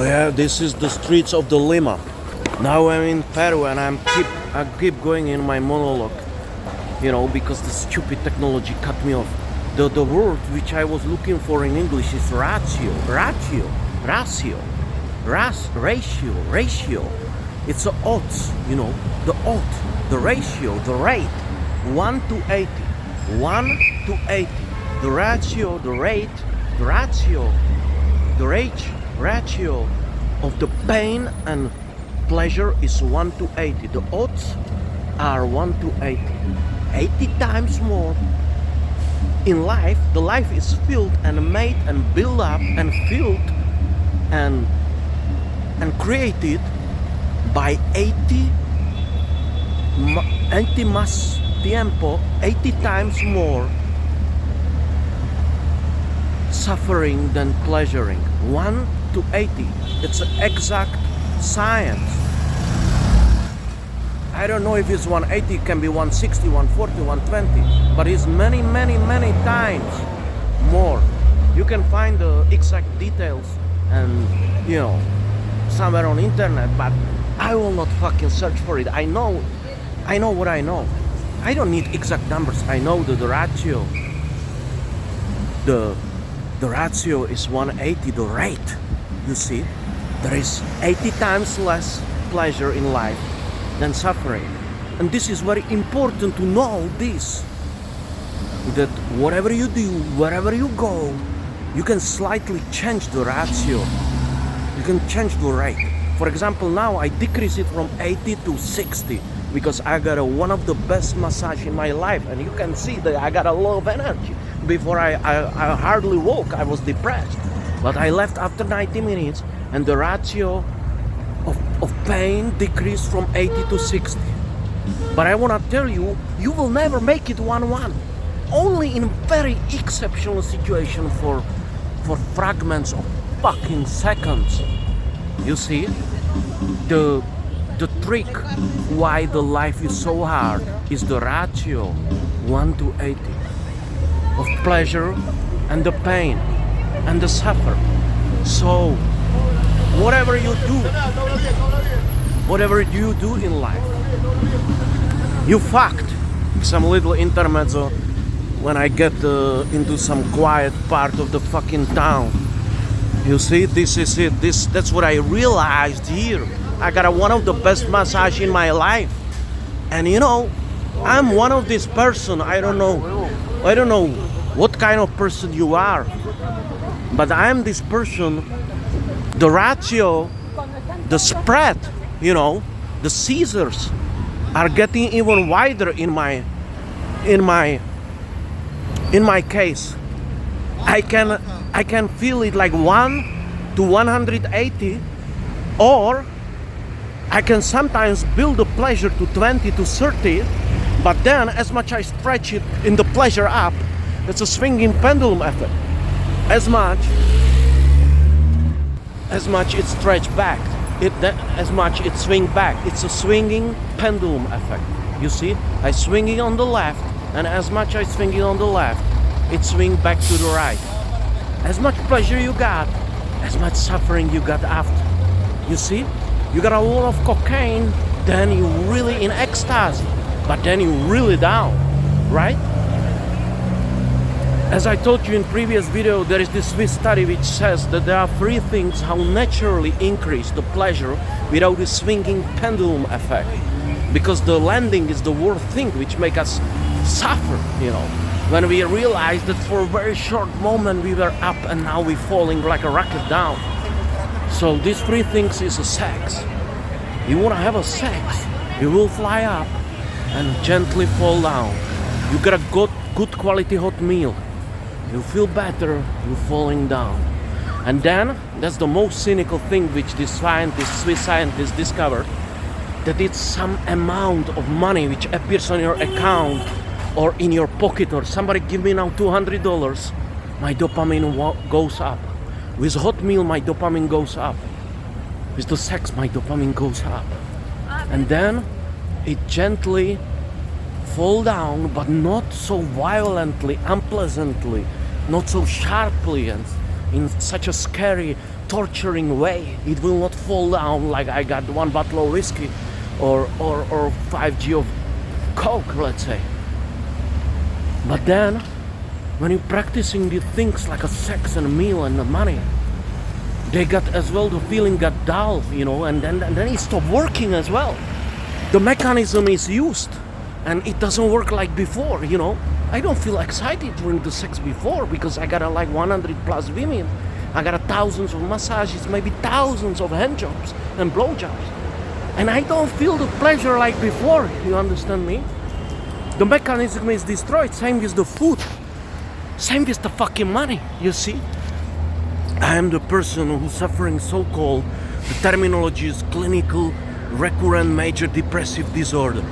Oh yeah, this is the streets of the Lima. Now I'm in Peru and I keep going in my monologue, because the stupid technology cut me off. The word which I was looking for in English is ratio. It's the odds, the odd, the ratio, the rate, 1 to 80, 1 to 80, the ratio, the rate, the ratio, the ratio of the pain and pleasure is 1 to 80. The odds are 1 to 80. 80 times more. In life, the life is filled and made and built up and filled and created by 80 más tiempo, 80 times more suffering than pleasuring. 1 to 80. It's an exact science. I don't know if it's 180, it can be 160, 140, 120, but it's many times more. You can find the exact details and somewhere on internet, but I will not fucking search for it. I know what I know. I don't need exact numbers. I know the ratio. The ratio is 180, the rate. You see, there is 80 times less pleasure in life than suffering. And this is very important to know this, that whatever you do, wherever you go, you can slightly change the ratio. You can change the rate. For example, now I decrease it from 80 to 60 because I got one of the best massage in my life, and you can see that I got a lot of energy. Before I hardly woke, I was depressed, but I left after 90 minutes and the ratio of pain decreased from 80 to 60. But I want to tell you, you will never make it 1-1. Only in very exceptional situation for fragments of fucking seconds. You see, the trick why the life is so hard is the ratio 1 to 80 of pleasure and the pain and the suffer. So whatever you do in life, you fucked. Some little intermezzo when I get into some quiet part of the fucking town. You see, this is it. That's what I realized here. I got one of the best massage in my life, and I'm one of this person. I don't know what kind of person you are, but I'm this person. The ratio, the spread, the scissors are getting even wider in my case. I can feel it like 1 to 180, or I can sometimes build the pleasure to 20 to 30, but then as much I stretch it in the pleasure up, it's a swinging pendulum effect. As much it stretch back, as much it swing back. It's a swinging pendulum effect. You see, I swing it on the left, and as much I swing it on the left, it swing back to the right. As much pleasure you got, as much suffering you got after. You see, you got a lot of cocaine, then you really in ecstasy, but then you really down, right? As I told you in previous video, there is this Swiss study which says that there are 3 things how naturally increase the pleasure without the swinging pendulum effect. Because the landing is the worst thing which make us suffer, when we realize that for a very short moment we were up and now we're falling like a rocket down. So these 3 things is a sex. You want to have a sex, you will fly up and gently fall down. You get a good quality hot meal. You feel better, you're falling down. And then, that's the most cynical thing which this Swiss scientist discovered, that it's some amount of money which appears on your account or in your pocket, or somebody give me now $200, my dopamine goes up. With hot meal, my dopamine goes up. With the sex, my dopamine goes up. And then, it gently fall down, but not so violently, unpleasantly, not so sharply, and in such a scary, torturing way. It will not fall down like I got 1 bottle of whiskey or 5G of Coke, let's say. But then, when you're practicing the things like a sex and a meal and the money, they got as well, the feeling got dull, you know, and then it stopped working as well. The mechanism is used and it doesn't work like before, you know. I don't feel excited during the sex before because I got like 100 plus women. I got thousands of massages, maybe thousands of hand jobs and blow jobs. And I don't feel the pleasure like before, you understand me? The mechanism is destroyed, same with the food. Same with the fucking money, you see? I am the person who's suffering so-called, the terminology is clinical, recurrent major depressive disorder.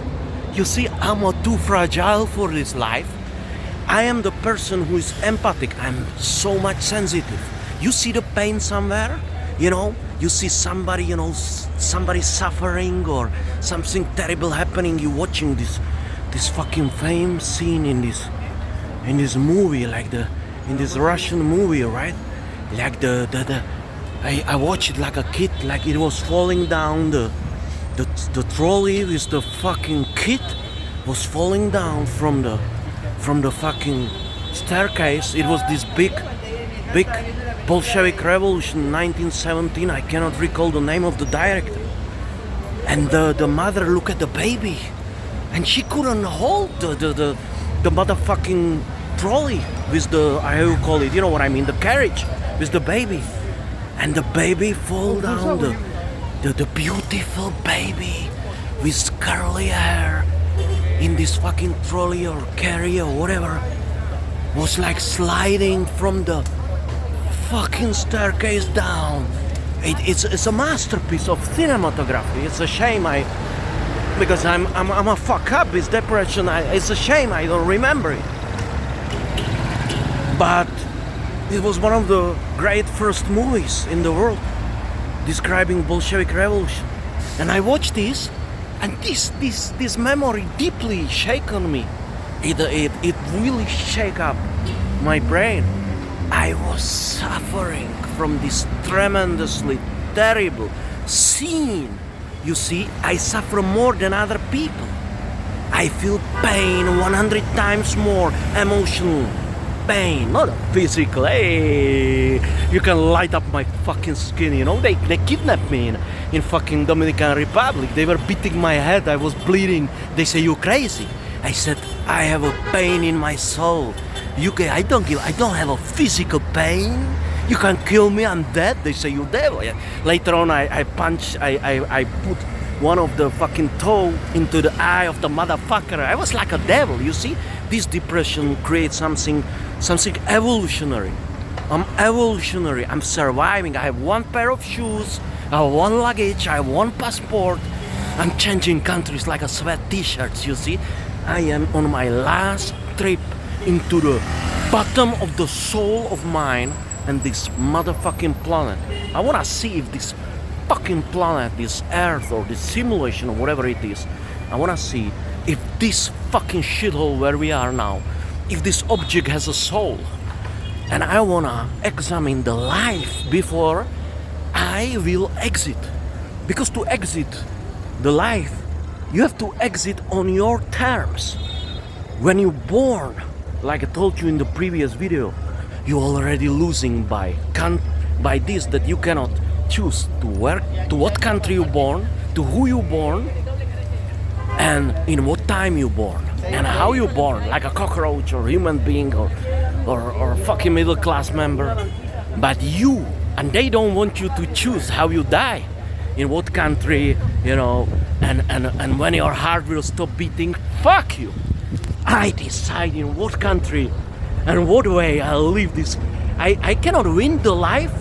You see, I'm too fragile for this life. I am the person who is empathic. I'm so much sensitive. You see the pain somewhere, you know? You see somebody, you know, somebody suffering or something terrible happening. You're watching this fucking famous scene in this movie, like in this Russian movie, right? Like I watched it like a kid, like it was falling down the trolley with the fucking kid was falling down from the fucking staircase. It was this big Bolshevik revolution, 1917. I cannot recall the name of the director. And the mother looked at the baby, and she couldn't hold the motherfucking trolley with the, how you call it, you know what I mean, the carriage with the baby. And the baby fall down, the beautiful baby with curly hair in this fucking trolley or carrier or whatever was like sliding from the fucking staircase down. It's a masterpiece of cinematography. It's a shame because I'm a fuck up with depression. It's a shame I don't remember it. But it was one of the great first movies in the world describing Bolshevik revolution. And I watched this, and this memory deeply shaken me. It really shake up my brain. I was suffering from this tremendously terrible scene. You see, I suffer more than other people. I feel pain 100 times more, emotional pain, not physical. Hey, you can light up my fucking skin, you know. They kidnapped me in fucking Dominican Republic. They were beating my head. I was bleeding. They say, you crazy. I said, I have a pain in my soul. I don't have a physical pain. You can kill me, I'm dead. They say, you devil. Later on, I put one of the fucking toe into the eye of the motherfucker. I was like a devil, you see? This depression creates something evolutionary. I'm evolutionary, I'm surviving. I have 1 pair of shoes, I have 1 luggage, I have 1 passport. I'm changing countries like a sweat t-shirts, you see? I am on my last trip into the bottom of the soul of mine and this motherfucking planet. I wanna see if this fucking planet, this Earth or this simulation or whatever it is, I wanna see if this fucking shithole where we are now, if this object has a soul. And I wanna examine the life before I will exit. Because to exit the life, you have to exit on your terms. When you're born, like I told you in the previous video, you're already losing by this, that you cannot choose to what country you're born, to who you're born, and in what time you're born, and how you're born, like a cockroach or human being or fucking middle class member. But you, and they don't want you to choose how you die, in what country, you know, and when your heart will stop beating. Fuck you. I decide in what country and what way I'll live this. I cannot win the life,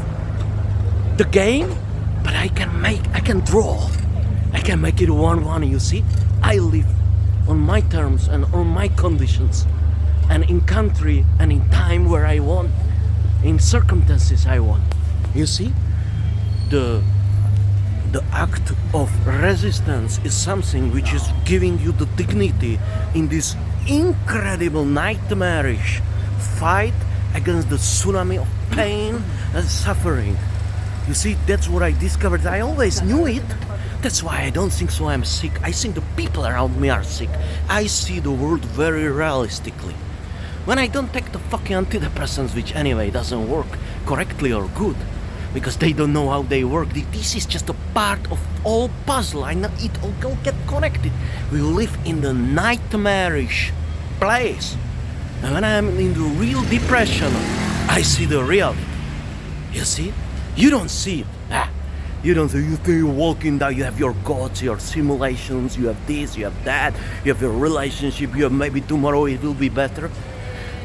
the game, but I can draw. I can make it 1-1, you see? I live on my terms and on my conditions, and in country and in time where I want, in circumstances I want. You see? The act of resistance is something which is giving you the dignity in this incredible nightmarish fight against the tsunami of pain and suffering. You see, that's what I discovered. I always knew it. That's why I don't think so I'm sick. I think the people around me are sick. I see the world very realistically. When I don't take the fucking antidepressants, which anyway doesn't work correctly or good, because they don't know how they work. This is just a part of all puzzle. I know it all get connected. We live in the nightmarish place. And when I'm in the real depression, I see the reality. You see? You don't see it. You don't see. You think you're walking down, you have your gods, your simulations, you have this, you have that, you have your relationship, you have maybe tomorrow it will be better.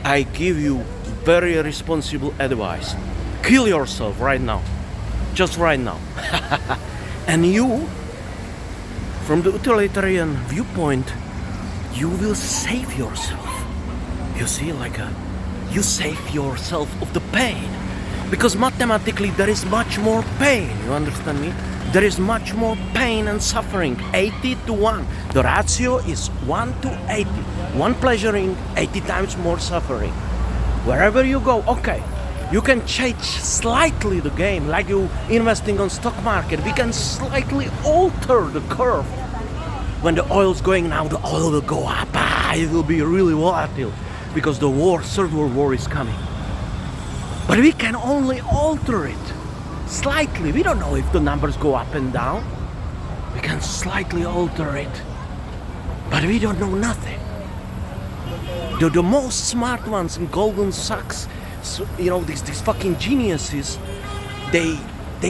I give you very responsible advice. Kill yourself right now. Just right now. And you, from the utilitarian viewpoint, you will save yourself. You see, you save yourself of the pain. Because mathematically there is much more pain, you understand me? There is much more pain and suffering, 80-1. The ratio is 1-80. One pleasuring, 80 times more suffering. Wherever you go, okay, you can change slightly the game, like you investing on stock market. We can slightly alter the curve. When the oil's going now, the oil will go up. It will be really volatile because the war, Third World War is coming. But we can only alter it slightly. We don't know if the numbers go up and down. We can slightly alter it, but we don't know nothing. The most smart ones in Golden Sachs, you know, these fucking geniuses, they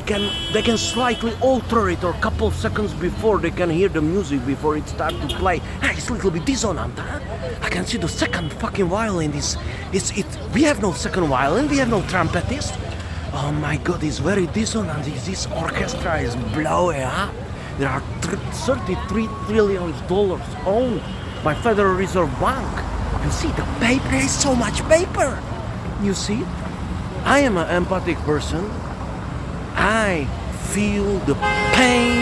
can slightly alter it, or a couple of seconds before they can hear the music before it starts to play. It's a little bit dissonant, huh? I can see the second fucking violin is we have no second violin, we have no trumpetist. Oh my god, it's very dissonant. This orchestra is blowing up. There are $33 trillion owned by Federal Reserve Bank. You see, the paper, there is so much paper. You see, I am an empathic person. I feel the pain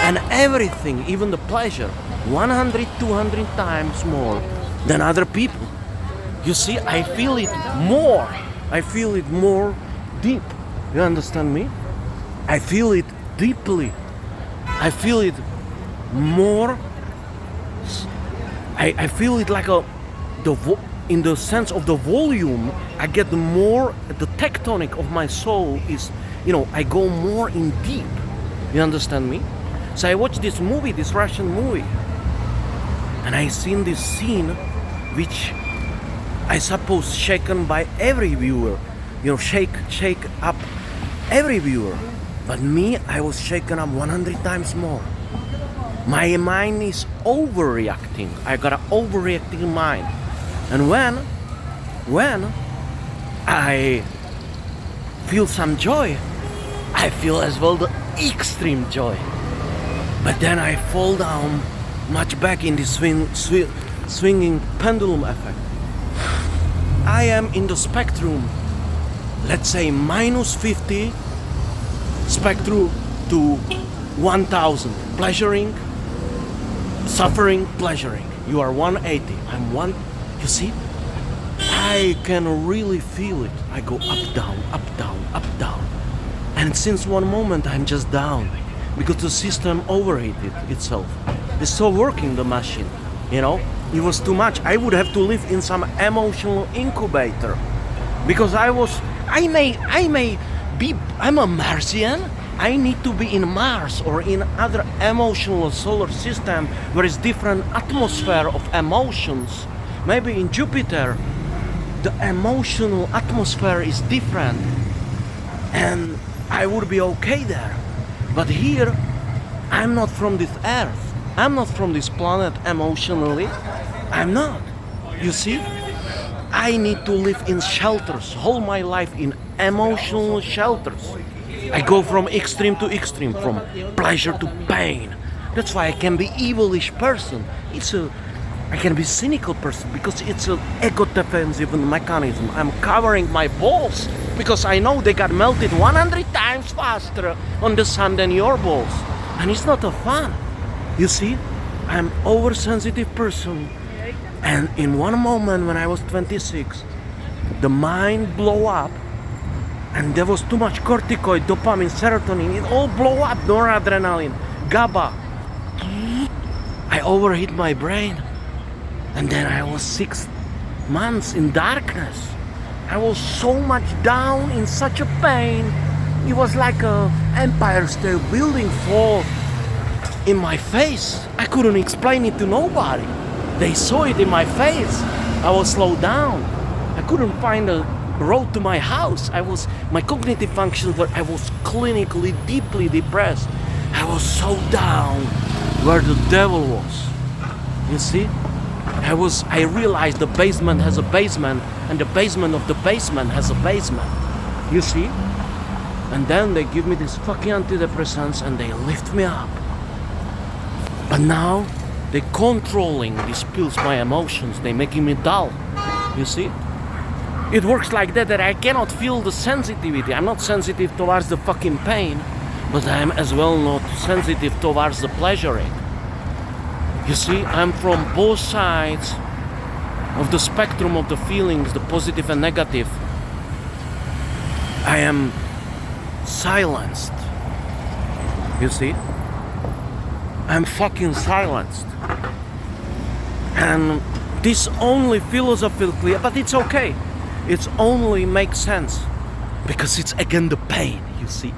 and everything, even the pleasure, 100, 200 times more than other people. You see, I feel it more. I feel it more deep. You understand me? I feel it deeply. I feel it more. I feel it like in the sense of the volume. I get more. The tectonic of my soul is, I go more in deep. You understand me? So I watched this movie, this Russian movie, and I seen this scene, which I suppose shaken by every viewer. Shake up every viewer. But me, I was shaken up 100 times more. My mind is overreacting. I got an overreacting mind. And when I feel some joy, I feel as well the extreme joy. But then I fall down much back in the swinging pendulum effect. I am in the spectrum, let's say -50 spectrum to 1000. Pleasuring, suffering, pleasuring. You are 180. I'm one. You see? I can really feel it. I go up, down, up, down, up, down. And since one moment I'm just down. Because the system overheated itself. It's still working, the machine. It was too much. I would have to live in some emotional incubator. Because I'm a Martian. I need to be in Mars or in other emotional solar system where it's different atmosphere of emotions. Maybe in Jupiter, the emotional atmosphere is different. And I would be okay there. But here, I'm not from this earth. I'm not from this planet emotionally. I'm not. You see? I need to live in shelters, whole my life in emotional shelters. I go from extreme to extreme, from pleasure to pain. That's why I can be evilish person. I can be cynical person because it's an ego defensive mechanism. I'm covering my balls because I know they got melted 100 times faster on the sun than your balls. And it's not a fun. You see, I'm oversensitive person. And in one moment when I was 26, the mind blow up, and there was too much corticoid, dopamine, serotonin, it all blow up, noradrenaline, GABA. I overhit my brain, and then I was 6 months in darkness. I was so much down, in such a pain. It was like a Empire State Building fall in my face. I couldn't explain it to nobody. They saw it in my face. I was slowed down. I couldn't find a road to my house. My cognitive functions were, I was clinically deeply depressed. I was so down where the devil was. You see? I realized the basement has a basement, and the basement of the basement has a basement. You see? And then they give me these fucking antidepressants and they lift me up. But now they're controlling these pills, my emotions. They're making me dull. You see? It works like that I cannot feel the sensitivity. I'm not sensitive towards the fucking pain, but I'm as well not sensitive towards the pleasuring. You see, I'm from both sides of the spectrum of the feelings, the positive and negative. I am silenced. You see? I'm fucking silenced. And this only philosophically, but it's okay. It only makes sense because it's again the pain, you see.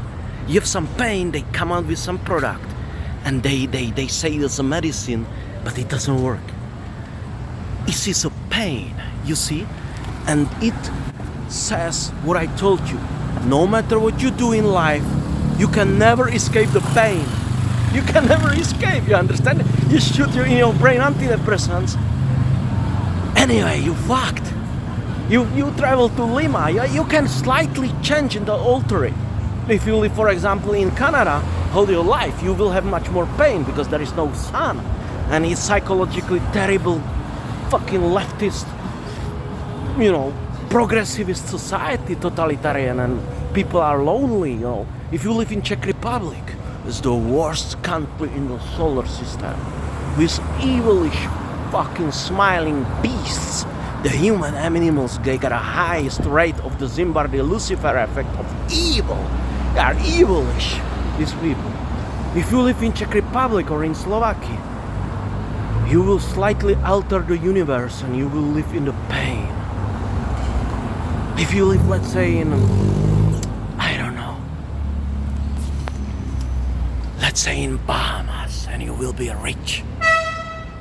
You have some pain, they come out with some product and they say it's a medicine, but it doesn't work. It is a pain, you see, and it says what I told you. No matter what you do in life, you can never escape the pain. You can never escape, you understand? You shoot in your brain antidepressants. Anyway, you fucked. You travel to Lima, you can slightly change and alter it. If you live, for example, in Canada, all your life, you will have much more pain because there is no sun. And it's psychologically terrible, fucking leftist, progressivist society, totalitarian, and people are lonely, If you live in Czech Republic, it's the worst country in the solar system. With evilish, fucking smiling beasts. The human animals, they got a highest rate of the Zimbardi Lucifer effect of evil. They are evilish, these people. If you live in Czech Republic or in Slovakia, you will slightly alter the universe and you will live in the pain. If you live, let's say, in, I don't know, let's say in Bahamas, and you will be rich,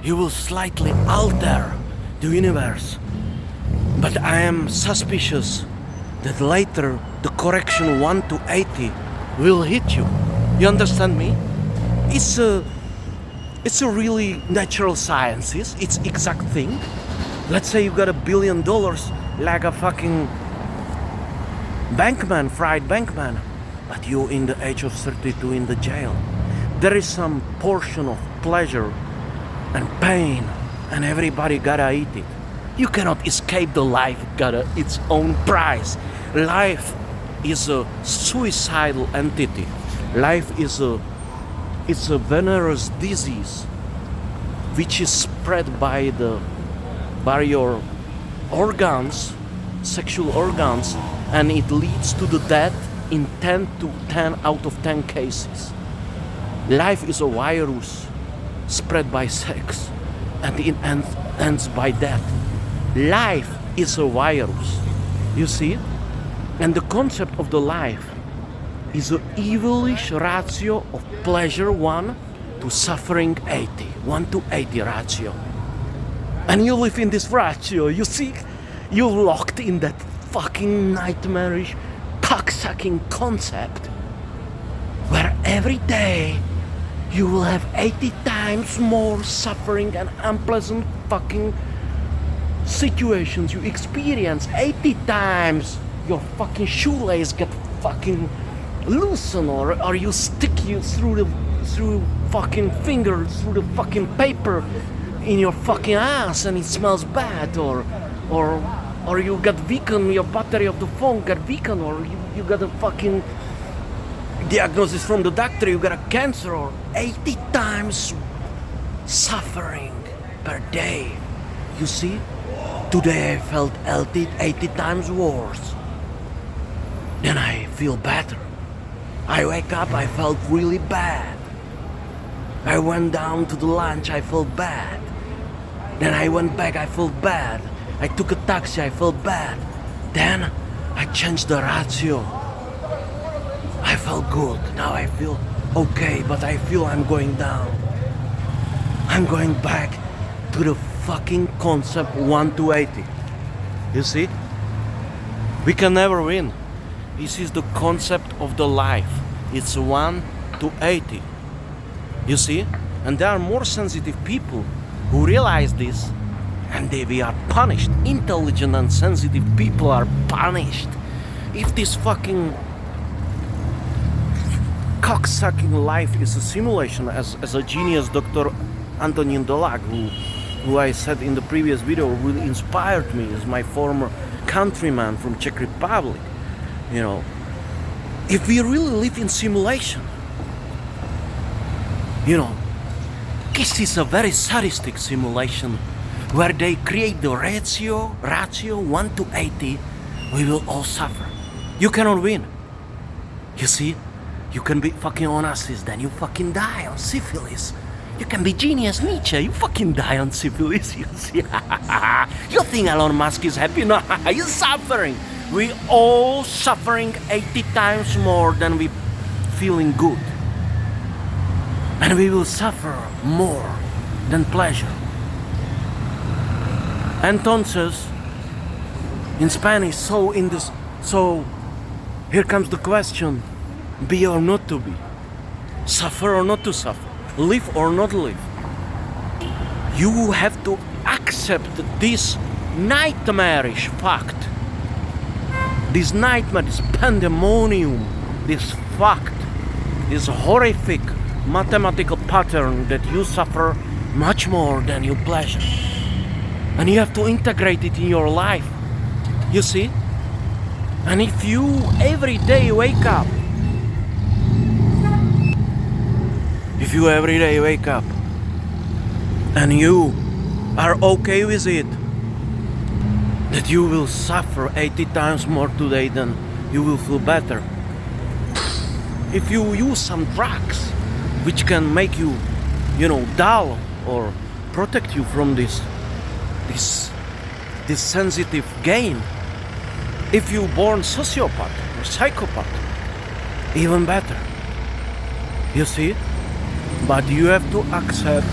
you will slightly alter the universe. But I am suspicious that later the correction 1 to 80 will hit you. You understand me? It's a really natural sciences. It's exact thing. Let's say you got $1 billion like a fucking bankman, fried bankman, but you in the age of 32 in the jail. There is some portion of pleasure and pain, and everybody gotta eat it. You cannot escape the life. It got its own price. Life is a suicidal entity. Life is it's a venereous disease which is spread by your organs, sexual organs, and it leads to the death in 10 out of 10 cases. Life is a virus spread by sex, and it ends by death. Life is a virus, you see? And the concept of the life is an evilish ratio of pleasure 1 to suffering 80. 1 to 80 ratio. And you live in this ratio, you see? You're locked in that fucking nightmarish, cocksucking concept where every day you will have 80 times more suffering and unpleasant fucking situations you experience. 80 times your fucking shoelace get fucking loosened, or you stick you through fucking finger through the fucking paper in your fucking ass and it smells bad, or you got weakened, your battery of the phone got weakened, or you got a fucking diagnosis from the doctor, you got a cancer, or 80 times suffering per day. You see? Today I felt 80 times worse. Then I feel better. I wake up, I felt really bad. I went down to the lunch, I felt bad. Then I went back, I felt bad. I took a taxi, I felt bad. Then I changed the ratio. I felt good. Now I feel okay, but I feel I'm going down. I'm going back to the fucking concept 1 to 80. You see? We can never win. This is the concept of the life. It's 1 to 80. You see? And there are more sensitive people who realize this, and we are punished. Intelligent and sensitive people are punished. If this fucking cocksucking life is a simulation, as a genius Dr. Antonin Delac, who I said in the previous video really inspired me, is my former countryman from Czech Republic. You know, if we really live in simulation, you know, this is a very sadistic simulation where they create the ratio 1 to 80, we will all suffer. You cannot win. You see, you can be fucking Onassis, then you fucking die on syphilis. You can be genius Nietzsche, you fucking die on syphilis, you see. You think Elon Musk is happy? No, you're suffering. We all suffering 80 times more than we feeling good. And we will suffer more than pleasure. Entonces, in Spanish, so here comes the question, be or not to be, suffer or not to suffer, live or not live. You have to accept this nightmarish fact, this nightmare, this pandemonium, this fact, this horrific mathematical pattern that you suffer much more than you pleasure. And you have to integrate it in your life, you see? And if you every day wake up, and you are okay with it, that you will suffer 80 times more today than you will feel better. If you use some drugs which can make you, dull or protect you from this sensitive game. If you born sociopath or psychopath, even better. You see? But you have to accept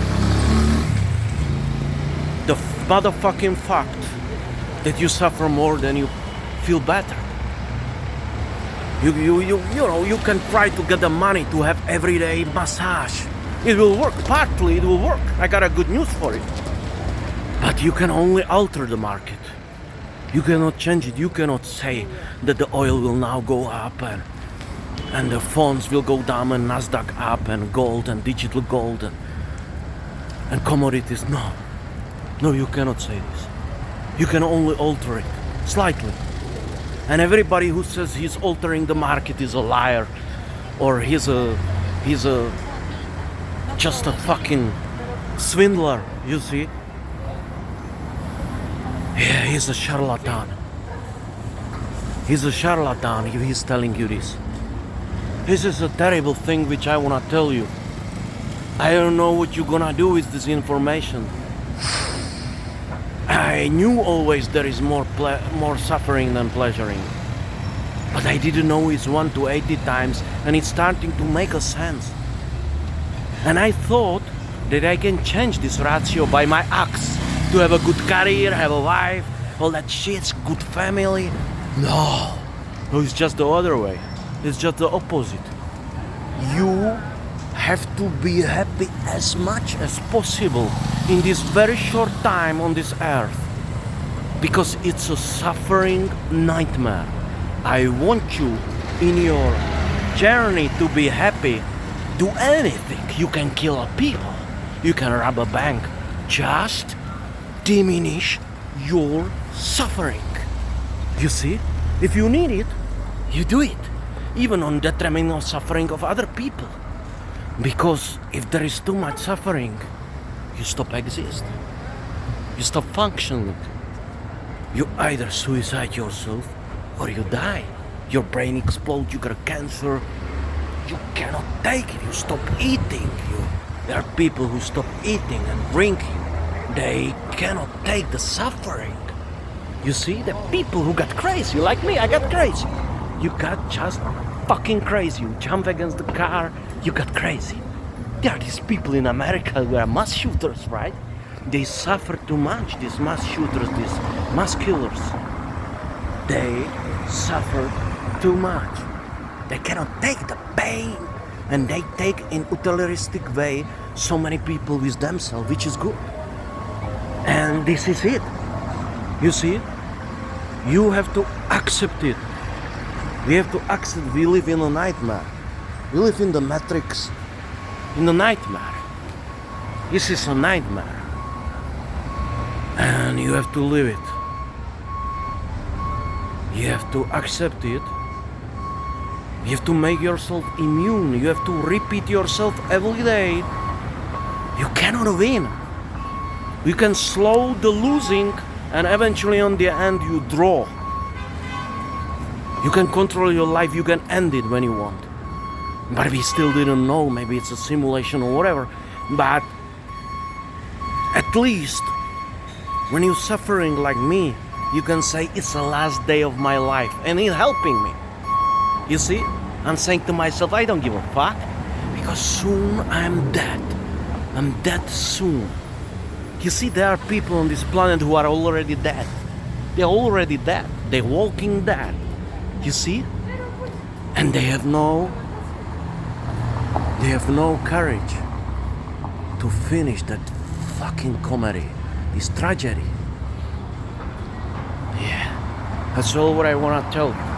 the motherfucking fact that you suffer more than you feel better. You can try to get the money to have everyday massage. It will work, partly it will work. I got a good news for it. But you can only alter the market. You cannot change it. You cannot say that the oil will now go up and the phones will go down and Nasdaq up and gold and digital gold and commodities. No, you cannot say this. You can only alter it slightly. And everybody who says he's altering the market is a liar, or he's just a fucking swindler, you see? Yeah, he's a charlatan. He's a charlatan if he's telling you this. This is a terrible thing which I wanna tell you. I don't know what you're gonna do with this information. I knew always there is more suffering than pleasuring. But I didn't know it's 1 to 80 times, and it's starting to make a sense. And I thought that I can change this ratio by my acts. To have a good career, have a wife, all that shit, good family. No, it's just the other way. It's just the opposite. You have to be happy as much as possible in this very short time on this earth, because it's a suffering nightmare. I want you in your journey to be happy. Do anything. You can kill people. You can rob a bank. Just diminish your suffering. You see? If you need it, you do it. Even on detriment of suffering of other people. Because if there is too much suffering, you stop existing. You stop functioning. You either suicide yourself or you die. Your brain explodes, you got cancer. You cannot take it. You stop eating. There are people who stop eating and drinking. They cannot take the suffering. You see, the people who got crazy, like me, I got crazy. You got just fucking crazy. You jump against the car, you got crazy. There are these people in America who are mass shooters, right? They suffer too much, these mass shooters, these mass killers. They suffer too much. They cannot take the pain. And they take in utilitaristic way so many people with themselves, which is good. And this is it. You see? You have to accept it. We have to accept we live in a nightmare. We live in the matrix, in a nightmare. This is a nightmare. And you have to live it. You have to accept it. You have to make yourself immune. You have to repeat yourself every day. You cannot win. You can slow the losing and eventually on the end you draw. You can control your life. You can end it when you want. But we still didn't know. Maybe it's a simulation or whatever. But at least when you're suffering like me, you can say it's the last day of my life. And it's helping me. You see, I'm saying to myself, I don't give a fuck, because soon I'm dead. I'm dead soon. You see, there are people on this planet who are already dead. They're already dead. They're walking dead. You see? And they have no courage to finish that fucking comedy, this tragedy. Yeah, that's all what I want to tell you.